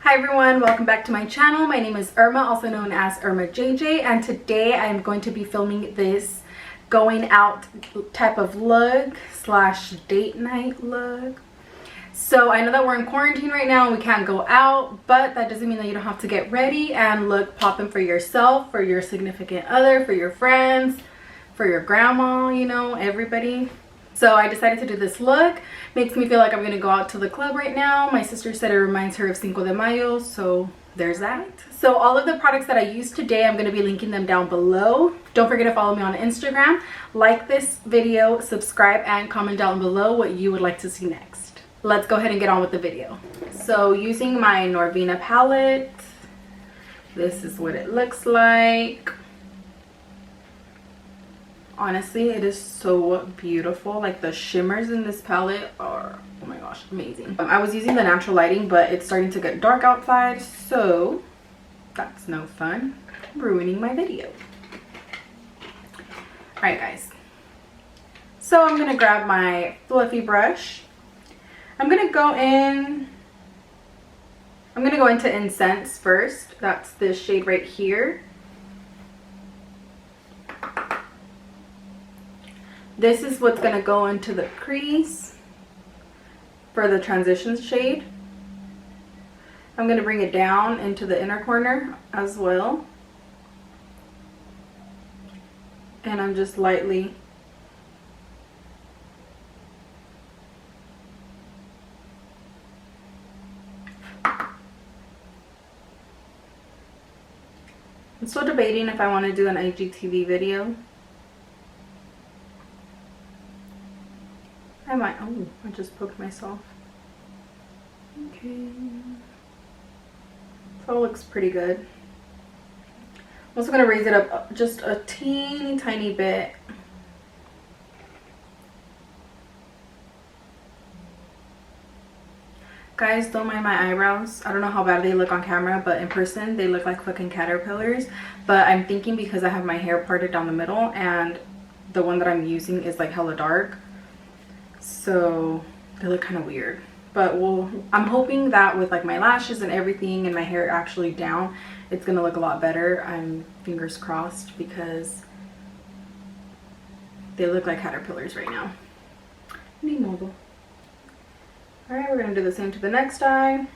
Hi everyone, welcome back to my channel. My name is Irma, also known as Irma JJ, and today I'm going to be filming this going out type of look slash date night look. So I know that we're in quarantine right now and we can't go out, but that doesn't mean that you don't have to get ready and look popping for yourself, for your significant other, for your friends, for your grandma, you know, everybody. So I decided to do this look. Makes me feel like I'm gonna go out to the club right now. My sister said it reminds her of Cinco de Mayo, so there's that. So all of the products that I used today, I'm gonna be linking them down below. Don't forget to follow me on Instagram. Like this video, subscribe, and comment down below what you would like to see next. Let's go ahead and get on with the video. So using my Norvina palette, this is what it looks like. Honestly, it is so beautiful. Like the shimmers in this palette are, oh my gosh, amazing. I was using the natural lighting, but it's starting to get dark outside, so that's no fun. I'm ruining my video. All right, guys. So I'm gonna grab my fluffy brush. I'm gonna go into Incense first. That's this shade right here. This is what's going to go into the crease for the transition shade. I'm going to bring it down into the inner corner as well. And I'm just lightly I'm still debating if I want to do an IGTV video. I might. Oh, I just poked myself. Okay. So it looks pretty good. I'm also going to raise it up just a teeny tiny bit. Guys, don't mind my eyebrows. I don't know how bad they look on camera, but in person they look like fucking caterpillars. But I'm thinking because I have my hair parted down the middle and the one that I'm using is like hella dark, so they look kind of weird. But I'm hoping that with like my lashes and everything and my hair actually down, it's gonna look a lot better. I'm fingers crossed because they look like caterpillars right now. Ni modo. All right, we're gonna do the same to the next eye.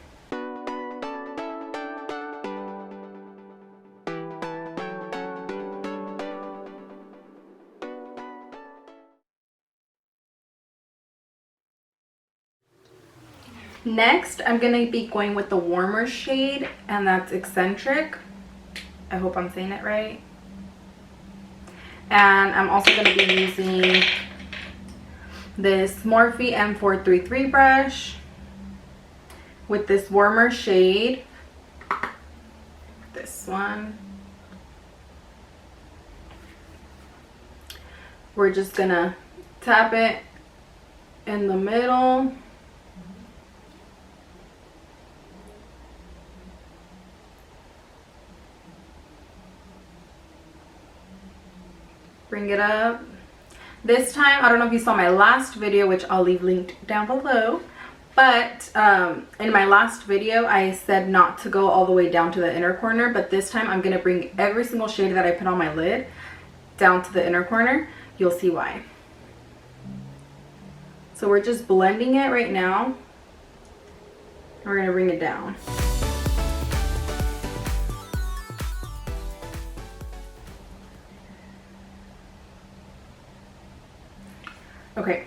Next, I'm gonna be going with the warmer shade, and that's Eccentric. I hope I'm saying it right. And I'm also gonna be using this Morphe M433 brush with this warmer shade. This one. We're just gonna tap it in the middle. Bring it up. This time, I don't know if you saw my last video, which I'll leave linked down below, but in my last video I said not to go all the way down to the inner corner, but this time I'm going to bring every single shade that I put on my lid down to the inner corner. You'll see why. So we're just blending it right now. We're going to bring it down. Okay,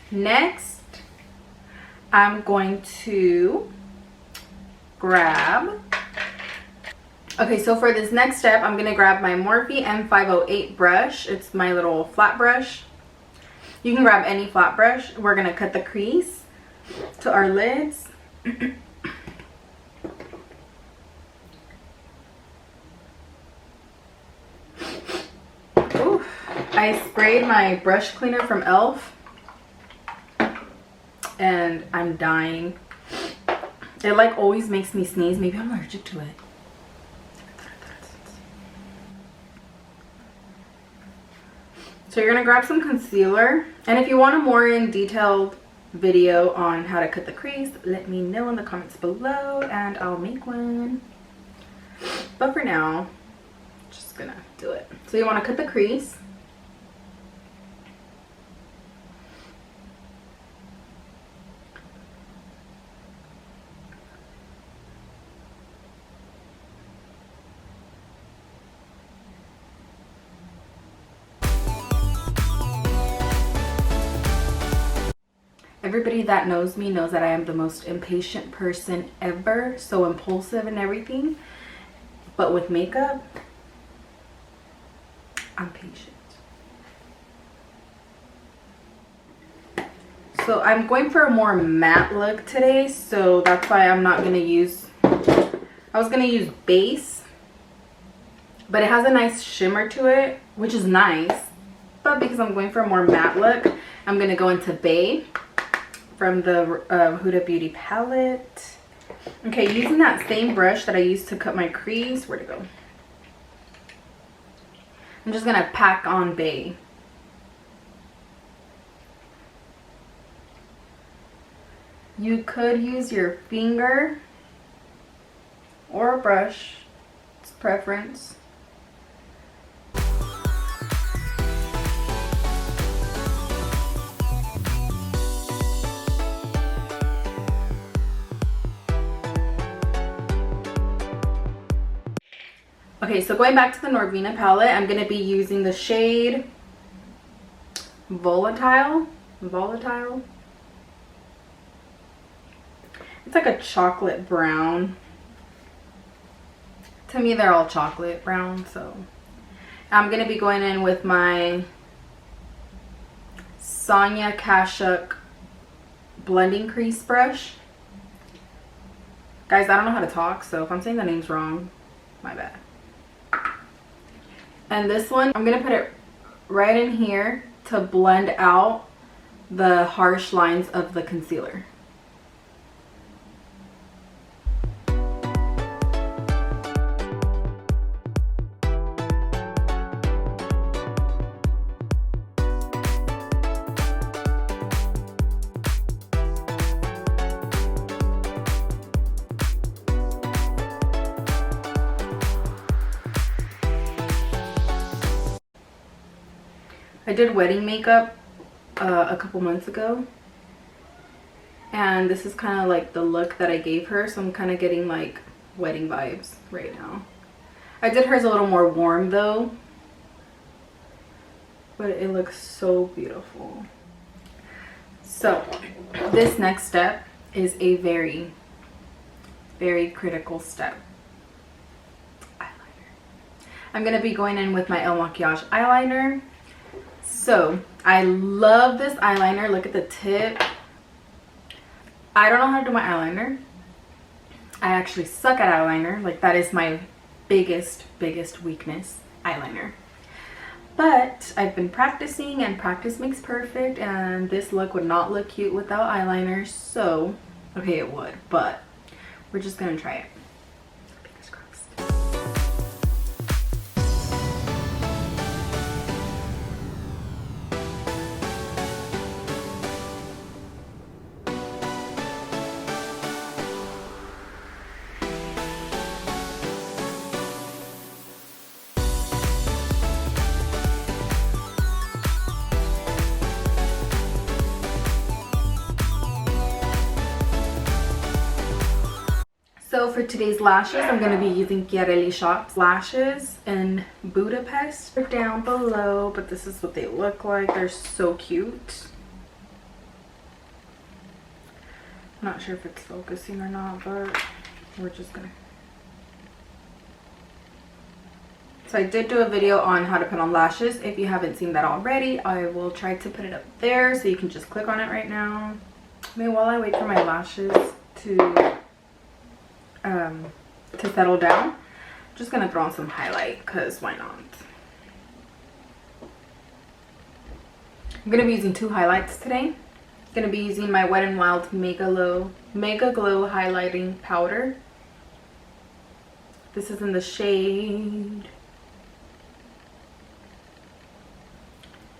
next I'm going to grab, okay, so for this next step I'm going to grab my Morphe M508 brush. It's my little flat brush. You can grab any flat brush. We're going to cut the crease to our lids. I sprayed my brush cleaner from e.l.f. and I'm dying. It like always makes me sneeze. Maybe I'm allergic to it. So you're gonna grab some concealer, and if you want a more in detailed video on how to cut the crease, let me know in the comments below and I'll make one. But for now, just gonna do it. So you want to cut the crease. Everybody that knows me knows that I am the most impatient person ever, so impulsive and everything. But with makeup, I'm patient. So I'm going for a more matte look today, so that's why I'm not gonna use, I was gonna use base, but it has a nice shimmer to it, which is nice. But because I'm going for a more matte look, I'm gonna go into Bay from the Huda Beauty palette. Okay, using that same brush that I used to cut my crease. Where'd it go? I'm just gonna pack on Bay. You could use your finger or a brush, it's preference. Okay, so going back to the Norvina palette, I'm going to be using the shade Volatile. It's like a chocolate brown. To me, they're all chocolate brown, so I'm going to be going in with my Sonia Kashuk blending crease brush. Guys, I don't know how to talk, so if I'm saying the names wrong, my bad. And this one, I'm going to put it right in here to blend out the harsh lines of the concealer. I did wedding makeup a couple months ago, and this is kind of like the look that I gave her, so I'm kind of getting like wedding vibes right now. I did hers a little more warm though, but it looks so beautiful. So this next step is a very, very critical step. Eyeliner. I'm going to be going in with my El Makiage eyeliner. So I love this eyeliner. Look at the tip. I don't know how to do my eyeliner. I actually suck at eyeliner. Like, that is my biggest weakness, eyeliner. But I've been practicing, and practice makes perfect, and this look would not look cute without eyeliner. So, okay, it would, but we're just gonna try it. Fingers crossed. So for today's lashes, I'm going to be using Chiarelli Shops lashes in Budapest. They're down below, but this is what they look like. They're so cute. I'm not sure if it's focusing or not, but we're just going to... So I did do a video on how to put on lashes. If you haven't seen that already, I will try to put it up there so you can just click on it right now. I mean, while I wait for my lashes to settle down, I'm just gonna throw on some highlight, because why not? I'm gonna be using two highlights today. I'm gonna be using my Wet n Wild Mega Glow highlighting powder. This is in the shade,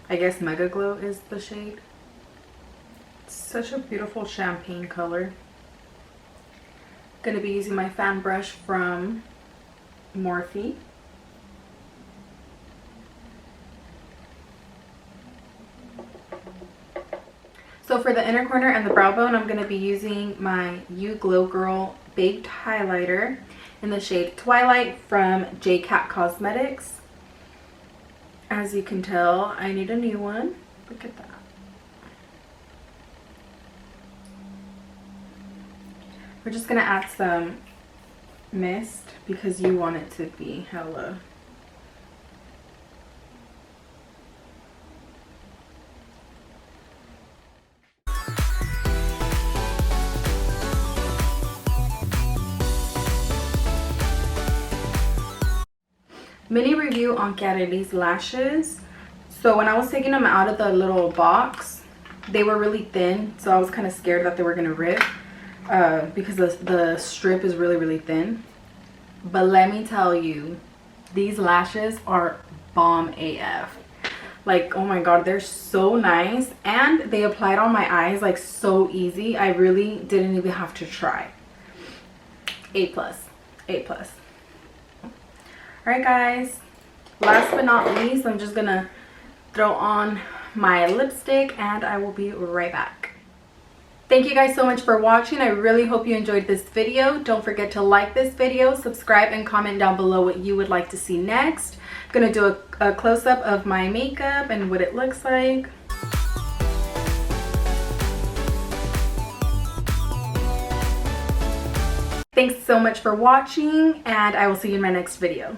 I guess Mega Glow is the shade. Such a beautiful champagne color. Gonna be using my fan brush from Morphe. So for the inner corner and the brow bone, I'm going to be using my You Glow Girl Baked Highlighter in the shade Twilight from JCat Cosmetics. As you can tell, I need a new one. Look at that. We're just going to add some mist because you want it to be hella. Mini review on Carelli's lashes. So when I was taking them out of the little box, they were really thin, so I was kind of scared that they were gonna rip because the strip is really thin. But let me tell you, these lashes are bomb AF. Like, oh my god, they're so nice, and they applied on my eyes like so easy. I really didn't even have to try. A+, A+. Alright guys, last but not least, I'm just gonna throw on my lipstick and I will be right back. Thank you guys so much for watching. I really hope you enjoyed this video. Don't forget to like this video, subscribe, and comment down below what you would like to see next. I'm gonna do a close-up of my makeup and what it looks like. Thanks so much for watching, and I will see you in my next video.